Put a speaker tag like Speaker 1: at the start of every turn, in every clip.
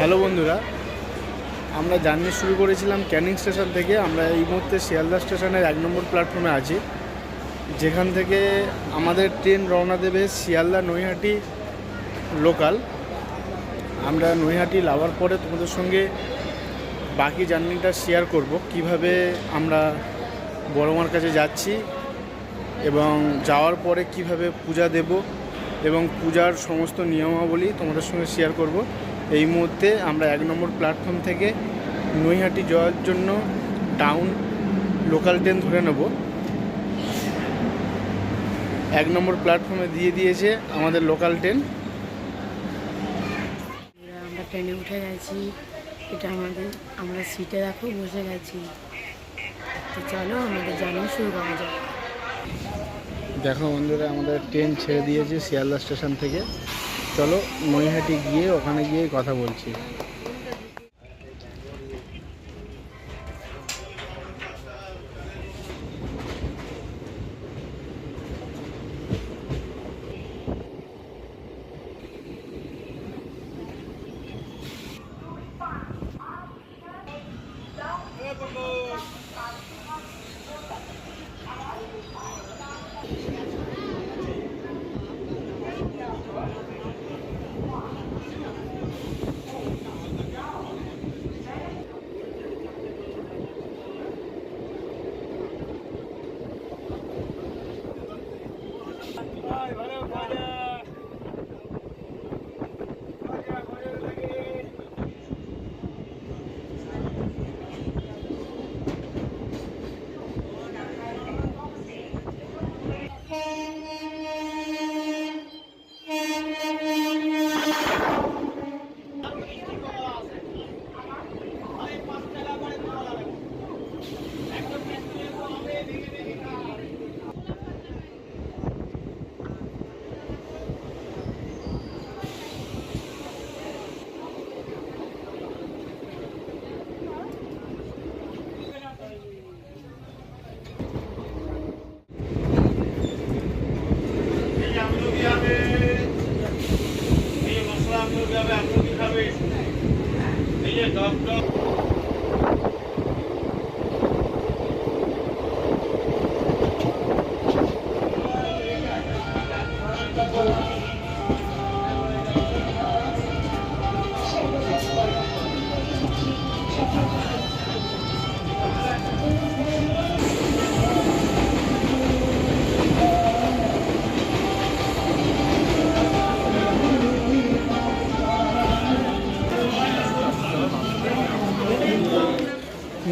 Speaker 1: Hello বন্ধুরা, আমরা journey শুরু করেছিলাম ক্যানিং স্টেশন থেকে। আমরা এই মুহূর্তে শিয়ালদা স্টেশনের 1 নম্বর প্ল্যাটফর্মে আছি, যেখান থেকে আমাদের ট্রেন রওনা দেবে শিয়ালদা নৈহাটি লোকাল। আমরা নৈহাটি নামার পরে তোমাদের সঙ্গে বাকি জার্নিটা শেয়ার করব, কিভাবে আমরা বড়মার কাছে যাচ্ছি এবং যাওয়ার পরে কিভাবে পূজা দেব এবং পূজার সমস্ত নিয়মাবলী তোমাদের সঙ্গে শেয়ার করব। এই মুহূর্তে আমরা 1 নম্বর প্ল্যাটফর্ম থেকে নৈহাটি যাওয়ার জন্য টাউন লোকাল ট্রেন ধরে নেব। 1 নম্বর প্ল্যাটফর্মে দিয়ে দিয়েছে আমাদের লোকাল ট্রেন।
Speaker 2: আমরা ট্রেনে উঠে গেছি, এটা আমরা সিটে দেখো বসে গেছি। তো চলো আমাদের জার্নি শুরু করা যাক।
Speaker 1: দেখো বন্ধুরা, আমাদের ট্রেন ছেড়ে দিয়েছে শিয়ালদা স্টেশন থেকে। চলো নৈহাটি গিয়ে ওখানে গিয়ে কথা বলছি।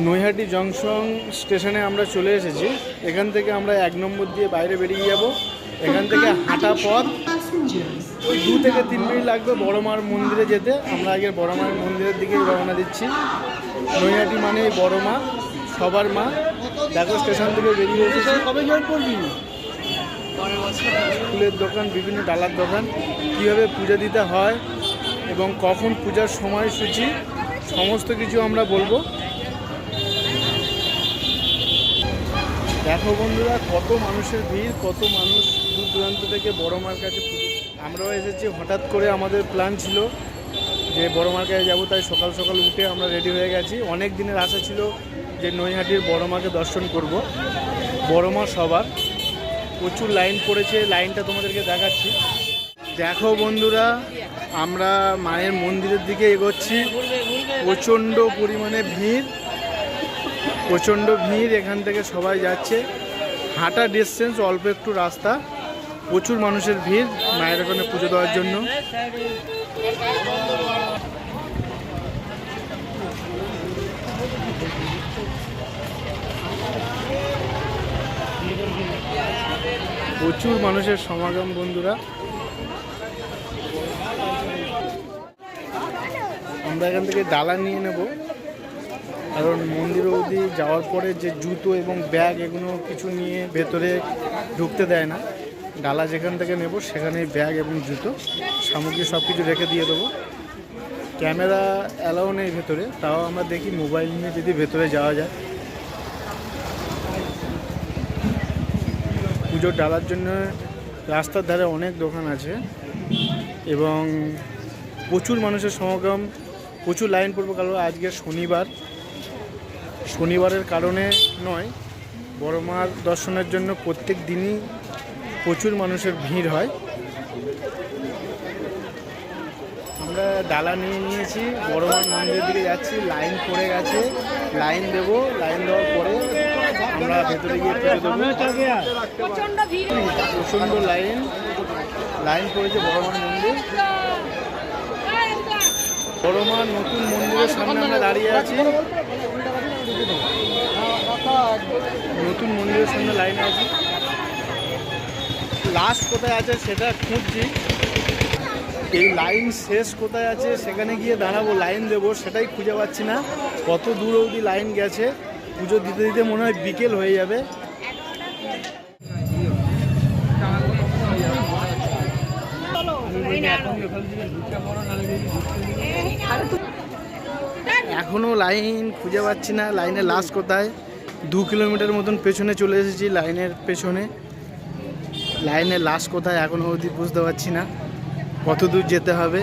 Speaker 1: নৈহাটি জংশন স্টেশনে আমরা চলে এসেছি। এখান থেকে আমরা 1 নম্বর দিয়ে বাইরে বেরিয়ে যাব। এখান থেকে হাঁটা পথ, ওই 2 থেকে 3 মিনিট লাগবে বড়মার মন্দিরে যেতে। আমরা আগে বড়মার মন্দিরের দিকে রওনা দিচ্ছি। নৈহাটি মানে বড়মা, সবার মা। দেখো স্টেশন থেকে বেরিয়ে এসেছি। কবে জয়েন করবি? ফুলের দোকান, বিভিন্ন ডালার দোকান, কীভাবে পূজা দিতে হয় এবং কখন পূজার সময়সূচি, সমস্ত কিছু আমরা বলবো। দেখো বন্ধুরা, কত মানুষের ভিড়, কত মানুষ দূর দূরান্ত থেকে বড়মার কাছে পুজো। আমরাও এসেছি, হঠাৎ করে আমাদের প্ল্যান ছিল যে বড়মার কাছে যাবো, তাই সকাল সকাল উঠে আমরা রেডি হয়ে গেছি। অনেক দিনের আশা ছিল যে নৈহাটির বড়মাকে দর্শন করব। বড়মা সবার, প্রচুর লাইন পড়েছে, লাইনটা তোমাদেরকে দেখাচ্ছি। দেখো বন্ধুরা, আমরা মায়ের মন্দিরের দিকে এগোচ্ছি। প্রচণ্ড পরিমাণে ভিড়, প্রচণ্ড ভিড়। এখান থেকে সবাই যাচ্ছে, হাঁটা ডিস্টেন্স, অল্প একটু রাস্তা। প্রচুর মানুষের ভিড় মায়ের ওখানে পুজো দেওয়ার জন্য। প্রচুর মানুষের সমাগম বন্ধুরা। আমরা এখান থেকে ডালা নিয়ে নেব, কারণ মন্দির অবধি যাওয়ার পরে যে জুতো এবং ব্যাগ এগুলো কিছু নিয়ে ভেতরে ঢুকতে দেয় না। ডালা যেখান থেকে নেব সেখানেই ব্যাগ এবং জুতো সামগ্রী সব কিছু রেখে দিয়ে দেবো। ক্যামেরা অ্যালাউ নেই ভেতরে, তাও আমরা দেখি মোবাইল নিয়ে যদি ভেতরে যাওয়া যায়। পুজোর ডালার জন্য রাস্তার ধারে অনেক দোকান আছে এবং প্রচুর মানুষের সমাগম। প্রচুর লাইন পড়বে, কারণ আজকে শনিবারের কারণে নয়, বড় মার দর্শনের জন্য প্রত্যেক দিনই প্রচুর মানুষের ভিড় হয়। আমরা ডালা নিয়ে নিয়েছি, বড় মার মন্দিরের দিকে যাচ্ছি। লাইন পড়ে গেছে, লাইন দেবো, লাইন দেওয়ার পরে আমরা ভেতরে গিয়ে পুজো দেবো। প্রচণ্ড লাইন পড়েছে বড় মার মন্দির। বড় মার নতুন মন্দিরের সামনে আমরা দাঁড়িয়ে আছি, নতুন মন্দিরের সামনে লাইনে আছি। লাস্ট কোথায় আছে সেটা খুঁজছি, এই লাইন শেষ কোথায় আছে সেখানে গিয়ে দাঁড়াবো, লাইন দেবো, সেটাই খুঁজে পাচ্ছি না। কত দূর অবধি লাইন গেছে, পুজো দিতে দিতে মনে হয় বিকেল হয়ে যাবে। এখনো লাইন খুঁজে পাচ্ছি না, লাইনের লাস্ট কোথায়। 2 কিলোমিটার মতন পেছনে চলে এসেছি, লাইনের পেছনে। লাইনের লাস্ট কোথায় এখনো অবধি বুঝতে পারছি না, কত দূর যেতে হবে।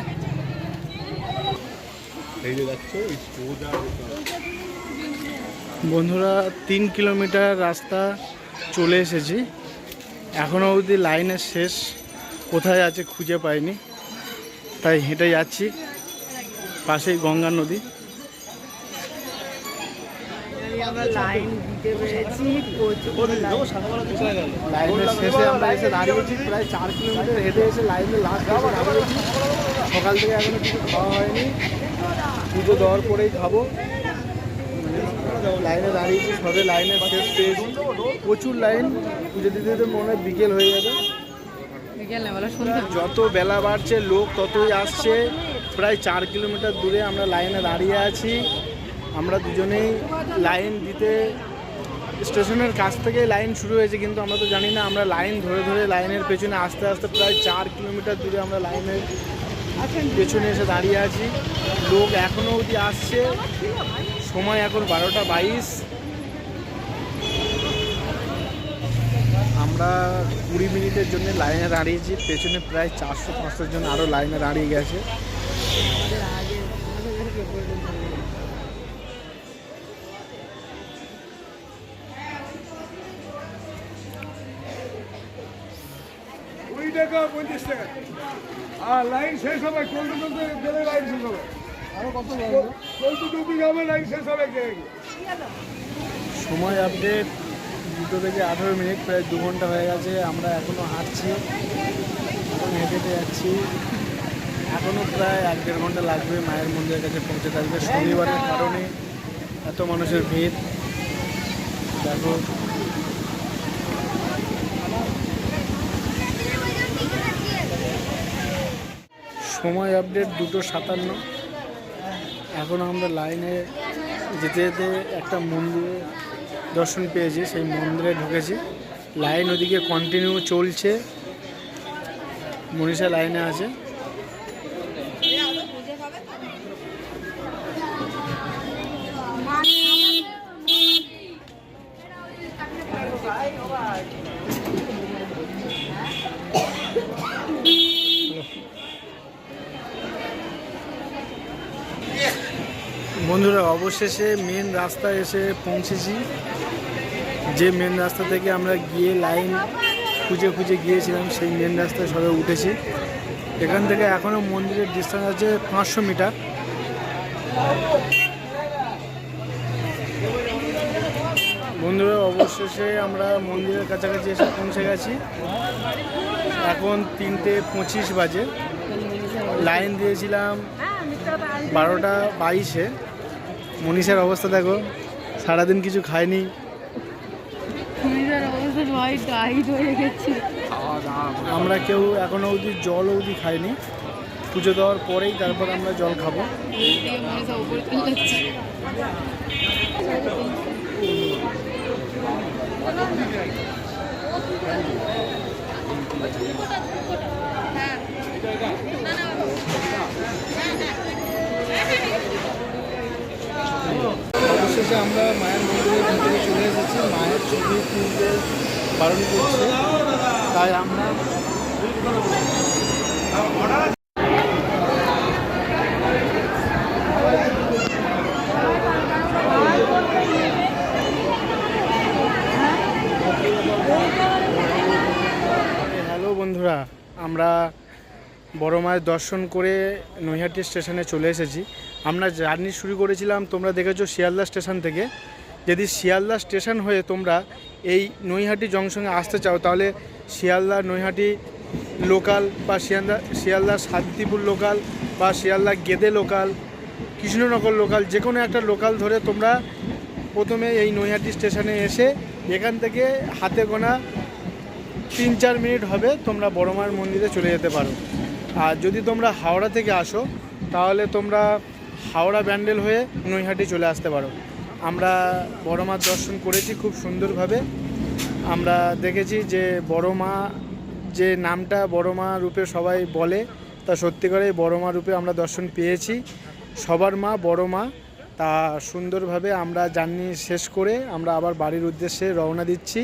Speaker 1: বন্ধুরা 3 কিলোমিটার রাস্তা চলে এসেছি, এখনো অবধি লাইনের শেষ কোথায় আছে খুঁজে পাইনি, তাই হেঁটে যাচ্ছি। পাশেই গঙ্গা নদী।
Speaker 2: লাইন দিতে পেরেছি,
Speaker 1: লাইনের শেষে আমরা এসে দাঁড়িয়েছি, প্রায় 4 কিলোমিটার হেঁটে এসে লাইনের লাস্ট এসে দাঁড়িয়েছি। সকাল থেকে এখনো কিছু খাওয়া হয়নি, পুজো দেওয়ার পরেই খাবো। লাইনে দাঁড়িয়েছি, সবে লাইনের শেষ পেয়েছি। প্রচুর লাইন, পুজো দিতে দিতে মনে হয় বিকেল হয়ে যাবে। যত বেলা বাড়ছে লোক ততই আসছে। প্রায় 4 কিলোমিটার দূরে আমরা লাইনে দাঁড়িয়ে আছি। আমরা দুজনেই লাইন দিতে, স্টেশনের কাছ থেকেই লাইন শুরু হয়েছে, কিন্তু আমরা তো জানি না। আমরা লাইন ধরে ধরে লাইনের পেছনে আস্তে আস্তে প্রায় 4 কিলোমিটার দূরে আমরা লাইনের পেছনে এসে দাঁড়িয়ে আছি। লোক এখনও অবধি আসছে, সময় এখন 12টা 22। আমরা 20 মিনিটের জন্য লাইনে দাঁড়িয়েছি, পেছনে প্রায় 400-500 জন আরও লাইনে দাঁড়িয়ে গেছে।
Speaker 3: আর লাইন শেষ হবে, চলতে গেলে লাইন শেষ হবে, আরো কত হবে, লাইন শেষ হবে।
Speaker 1: সময় আপডেট 2 থেকে 18 মিনিট, প্রায় 2 ঘন্টা হয়ে গেছে। আমরা এখনও হাঁটছি, এখন হেঁটে যাচ্ছি। এখনও প্রায় 1-1.5 ঘন্টা লাগবে মায়ের মন্দিরের কাছে পৌঁছে থাকবে। শনিবারের কারণে এত মানুষের ভিড় দেখো। সময় আপডেট 2:57। এখন আমরা লাইনে যেতে যেতে একটা মন্দিরে দর্শন পেয়েছি, সেই মন্দিরে ঢুকেছি। লাইন ওদিকে কন্টিনিউ চলছে, মনীষা লাইনে আছে। বন্ধুরা অবশেষে মেন রাস্তায় এসে পৌঁছেছি। যে মেন রাস্তা থেকে আমরা গিয়ে লাইন খুঁজে খুঁজে গিয়েছিলাম, সেই মেন রাস্তায় সবাই উঠেছি। এখান থেকে এখনও মন্দিরের ডিস্টেন্স আছে 500 মিটার। বন্ধুরা অবশেষে আমরা মন্দিরের কাছাকাছি এসে পৌঁছে গেছি। এখন 3:25 বাজে। লাইন দিয়েছিলাম 12টা 22-এ। মনীষার অবস্থা দেখো, সারাদিন কিছু খায়নি। আমরা কেউ এখনো অবধি জল অবধি খাইনি। পুজো দেওয়ার পরেই তারপর আমরা জল খাবো। অবশেষে আমরা মায়ের মন্দিরের ভিতরে চলে এসেছি। মায়ের ছবি তুলতে বারণ করছে, তাই আমরা বড় মায়ের দর্শন করে নৈহাটি স্টেশনে চলে এসেছি। আমরা জার্নি শুরু করেছিলাম তোমরা দেখেছো শিয়ালদা স্টেশন থেকে। যদি শিয়ালদা স্টেশন হয়ে তোমরা এই নৈহাটি জংশনে আসতে চাও তাহলে শিয়ালদা নৈহাটি লোকাল বা শিয়ালদা শান্তিপুর লোকাল বা শিয়ালদা গেদে লোকাল, কৃষ্ণনগর লোকাল, যে কোনো একটা লোকাল ধরে তোমরা প্রথমে এই নৈহাটি স্টেশনে এসে এখান থেকে হাতে গোনা 3-4 মিনিট হবে তোমরা বড় মায়ের মন্দিরে চলে যেতে পারো। আর যদি তোমরা হাওড়া থেকে আসো তাহলে তোমরা হাওড়া ব্যান্ডেল হয়ে নৈহাটি চলে আসতে পারো। আমরা বড় মার দর্শন করেছি খুব সুন্দরভাবে। আমরা দেখেছি যে বড় মা যে নামটা বড় মা রূপে সবাই বলে, তা সত্যি করে বড় মা রূপে আমরা দর্শন পেয়েছি। সবার মা বড় মা। তা সুন্দরভাবে আমরা জার্নি শেষ করে আমরা আবার বাড়ির উদ্দেশ্যে রওনা দিচ্ছি।